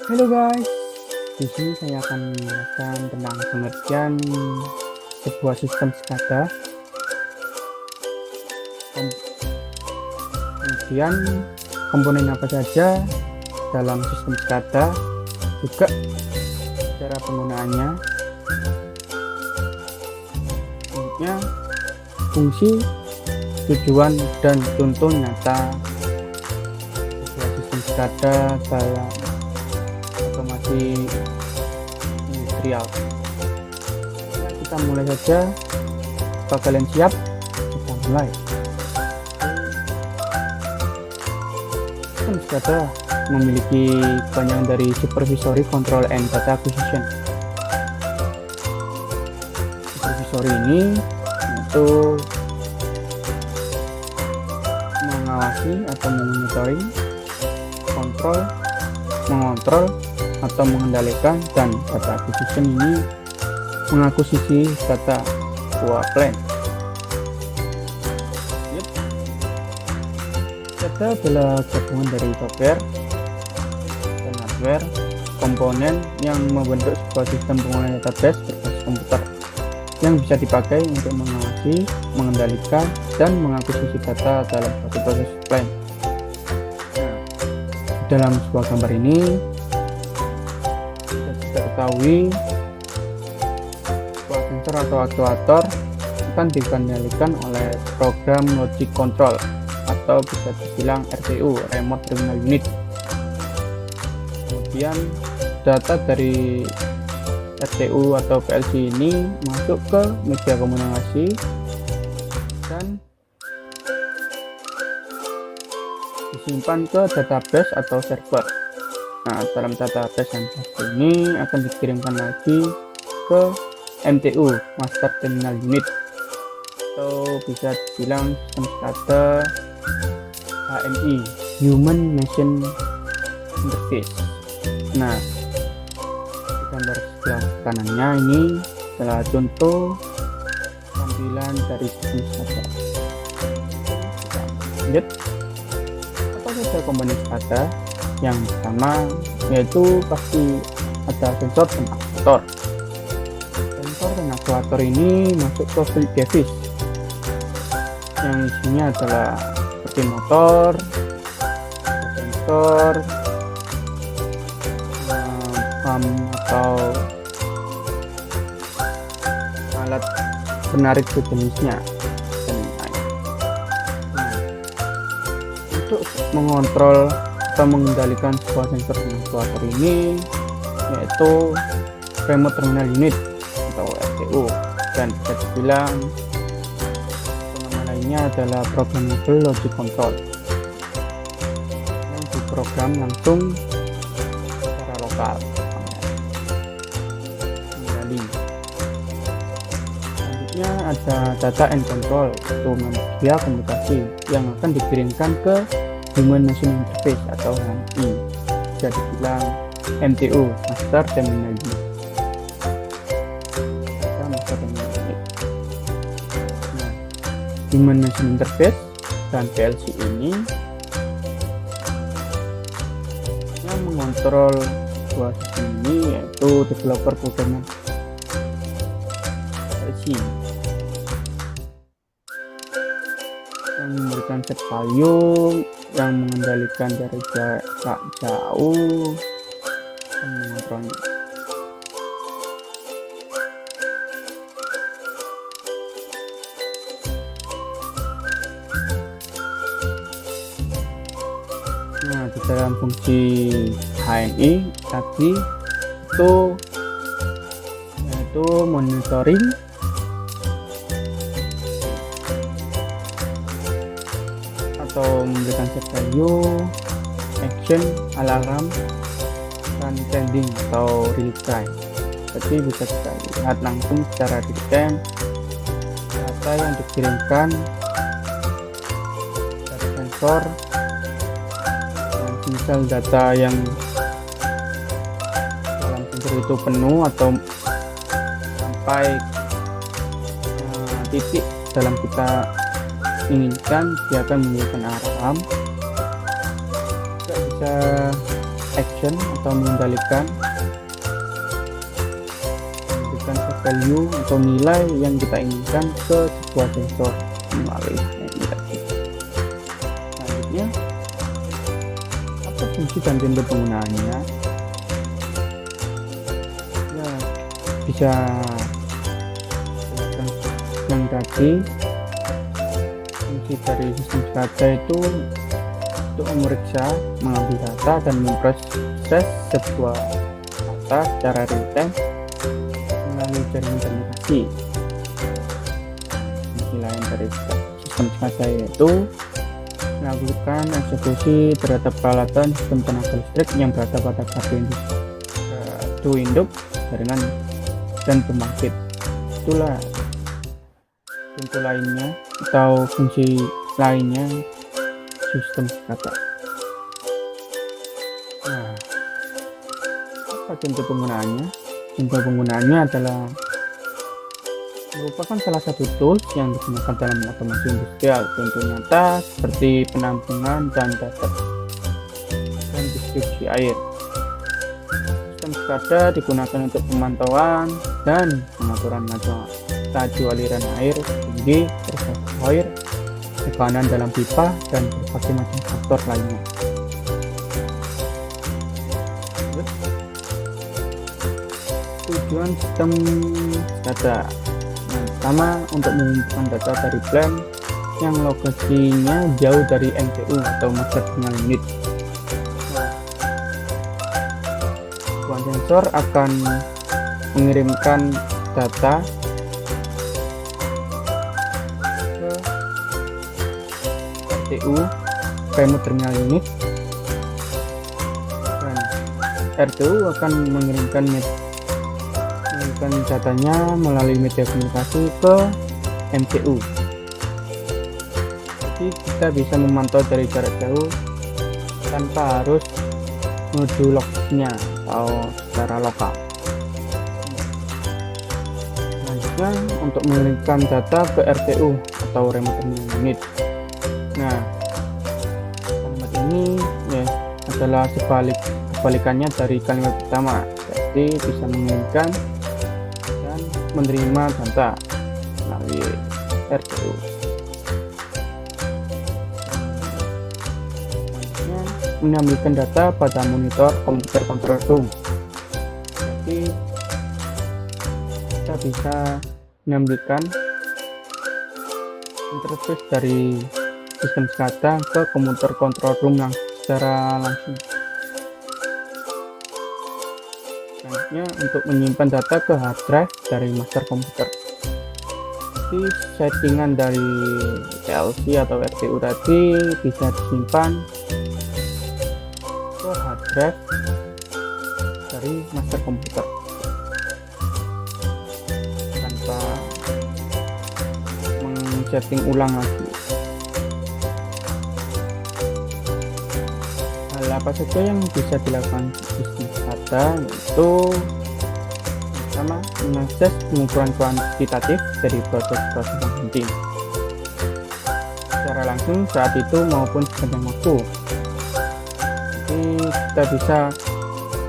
Halo guys, di sini saya akan menjelaskan tentang pengertian sebuah sistem SCADA. Kemudian komponen apa saja dalam sistem SCADA, juga cara penggunaannya, selanjutnya fungsi, tujuan, dan contoh nyata sebuah sistem SCADA dalam otomasi industrial. Nah, kita mulai saja. Kalau kalian siap, kita mulai. Sistem SCADA memiliki kepanjangan dari Supervisory Control and Data Acquisition. Supervisory ini itu mengawasi atau memonitoring, mengontrol atau mengendalikan, dan data acquisition ini mengakuisisi data sebuah plan. Data adalah gabungan dari software dan hardware komponen yang membentuk sebuah sistem pengolahan database berbasis komputer yang bisa dipakai untuk mengawasi, mengendalikan, dan mengakuisisi data dalam suatu proses plan. Dalam sebuah gambar ini kita ketahui sebuah sensor atau aktuator akan dikendalikan oleh program logic control atau bisa dibilang RTU, remote terminal unit. Kemudian data dari RTU atau PLC ini masuk ke media komunikasi dan disimpan ke database atau server. Nah, dalam database yang satu ini akan dikirimkan lagi ke MTU, Master Terminal Unit, atau bisa dibilang sistem SCADA HMI, Human Machine Interface. Nah, di gambar sebelah kanannya ini adalah contoh tampilan dari sistem SCADA. Lihat apa saja komponen SCADA. Yang pertama yaitu pasti ada sensor dan aktuator. Sensor dan aktuator ini masuk ke fluid device yang isinya adalah seperti motor, sensor, pump atau alat penarik sejenisnya. Untuk mengontrol atau mengendalikan sebuah sensor dan aktuator ini yaitu remote terminal unit atau RTU, dan bisa dibilang nama lainnya adalah programmable logic control yang diprogram langsung secara lokal. Kembali selanjutnya ada data and control, itu media komunikasi yang akan dikirimkan ke Human Machine Interface atau HMI, bisa dibilang MTU, Master Terminal Unit. Nah, Human Machine Interface dan PLC ini yang mengontrol sebuah sistem ini yaitu developer programmer PLC yang memberikan set value, yang mengendalikan dari jarak jauh dan mengontrolnya. Nah, di dalam fungsi HMI tadi itu yaitu monitoring, atau memberikan set value, action, alarm, dan trending atau real time. Jadi bisa kita lihat langsung secara real time data yang dikirimkan dari sensor, dan misal data yang dalam sensor itu penuh atau sampai titik dalam kita inginkan, dia akan menunjukkan alarm. Juga bisa action atau mengendalikan value atau nilai yang kita inginkan ke sebuah sensor melalui navigasi. Selanjutnya, apa fungsi dan contoh penggunaannya? Ya, bisa yang tadi, fungsi dari sistem SCADA itu untuk memeriksa, mengambil data, dan memproses sebuah data secara real time melalui jaringan komunikasi. Fungsi lain dari sistem SCADA yaitu melakukan eksekusi terhadap peralatan sistem tenaga listrik yang berada pada gardu induk, jaringan, dan pembangkit. Itulah contoh lainnya atau fungsi lainnya sistem SCADA. Nah, apa contoh penggunaannya? Contoh penggunaannya adalah merupakan salah satu tools yang digunakan dalam otomasi industrial. Contoh nyata seperti penampungan dan data dan distribusi air. Sistem SCADA digunakan untuk pemantauan dan pengaturan laju aliran air, tinggi, reservoir, tekanan dalam pipa, dan berbagai macam faktor lainnya. Tujuan sistem SCADA pertama, untuk mengumpulkan data dari plan yang lokasinya jauh dari MTU atau master terminal unit. Sebuah sensor akan mengirimkan data ke RTU remote terminal unit, dan RTU akan mengirimkan datanya melalui media komunikasi ke MCU. Jadi kita bisa memantau dari jarak jauh tanpa harus menuju lokasinya atau secara lokal. Selanjutnya, untuk mengirimkan data ke RTU atau remote terminal unit. Nah, kalimat ini ya adalah kebalikannya dari kalimat pertama. Jadi bisa mengirimkan menerima data melalui RTU. Mengambilkan data pada monitor komputer control room. Jadi kita bisa mengambilkan interface dari sistem SCADA ke komputer control room secara langsung. Selanjutnya, untuk menyimpan data ke hard drive dari master komputer. Jadi settingan dari PLC atau RTU tadi bisa disimpan ke hard drive dari master komputer tanpa men-setting ulang lagi. Hal apa saja yang bisa dilakukan sistem SCADA, yaitu pertama, mengakses pengukuran kuantitatif dari proses-proses yang penting secara langsung saat itu maupun sepanjang waktu. Jadi kita bisa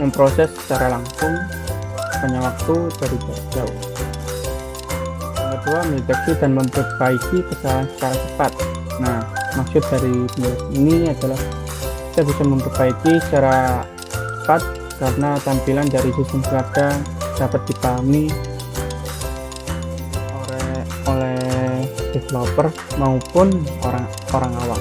memproses secara langsung sepanjang waktu dari jarak jauh. Yang kedua, mendeteksi dan memperbaiki kesalahan secara cepat. Nah, maksud dari penjelasan ini adalah kita bisa memperbaiki secara cepat karena tampilan dari sistem SCADA dapat dipahami oleh developer maupun orang awam.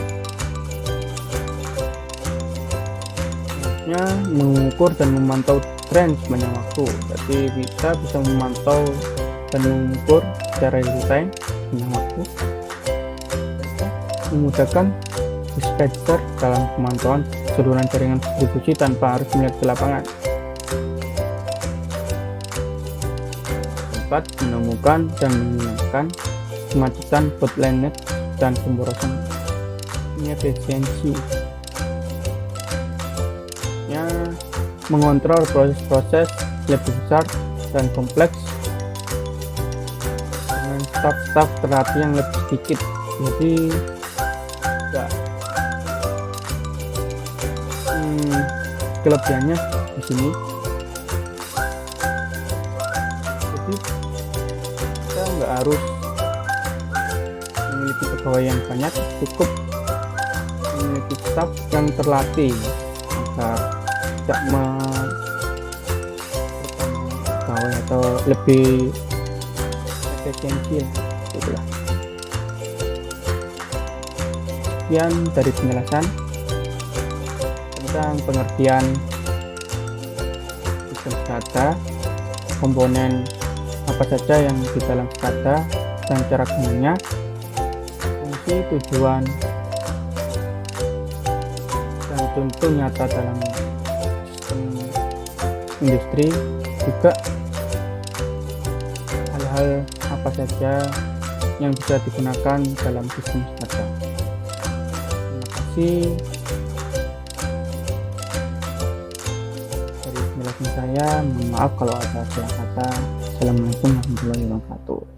Mengukur dan memantau tren sepanjang waktu. Jadi kita bisa memantau dan mengukur secara real time sepanjang waktu. Memudahkan dispatcher dalam pemantauan keseluruhan jaringan distribusi tanpa harus melihat ke lapangan. Keempat, menemukan dan menghilangkan kemacetan bottleneck dan pemborosan efisiensi. Mengontrol proses-proses lebih besar dan kompleks dengan staf terlatih yang lebih sedikit. Jadi kelebihannya di sini. Jadi kita nggak harus memiliki pegawai yang banyak, cukup memiliki staf yang terlatih agar tidak pegawai atau lebih efisiensi ya, itulah. Sekian dari penjelasan tentang pengertian sistem SCADA, komponen apa saja yang di dalam SCADA dan cara gunaannya, fungsi, tujuan, dan contoh nyata dalam sistem industri, juga hal-hal apa saja yang bisa digunakan dalam sistem SCADA. Terima kasih dari penjelasan saya. Mohon maaf kalau ada salah kata. Assalamualaikum warahmatullahi wabarakatuh.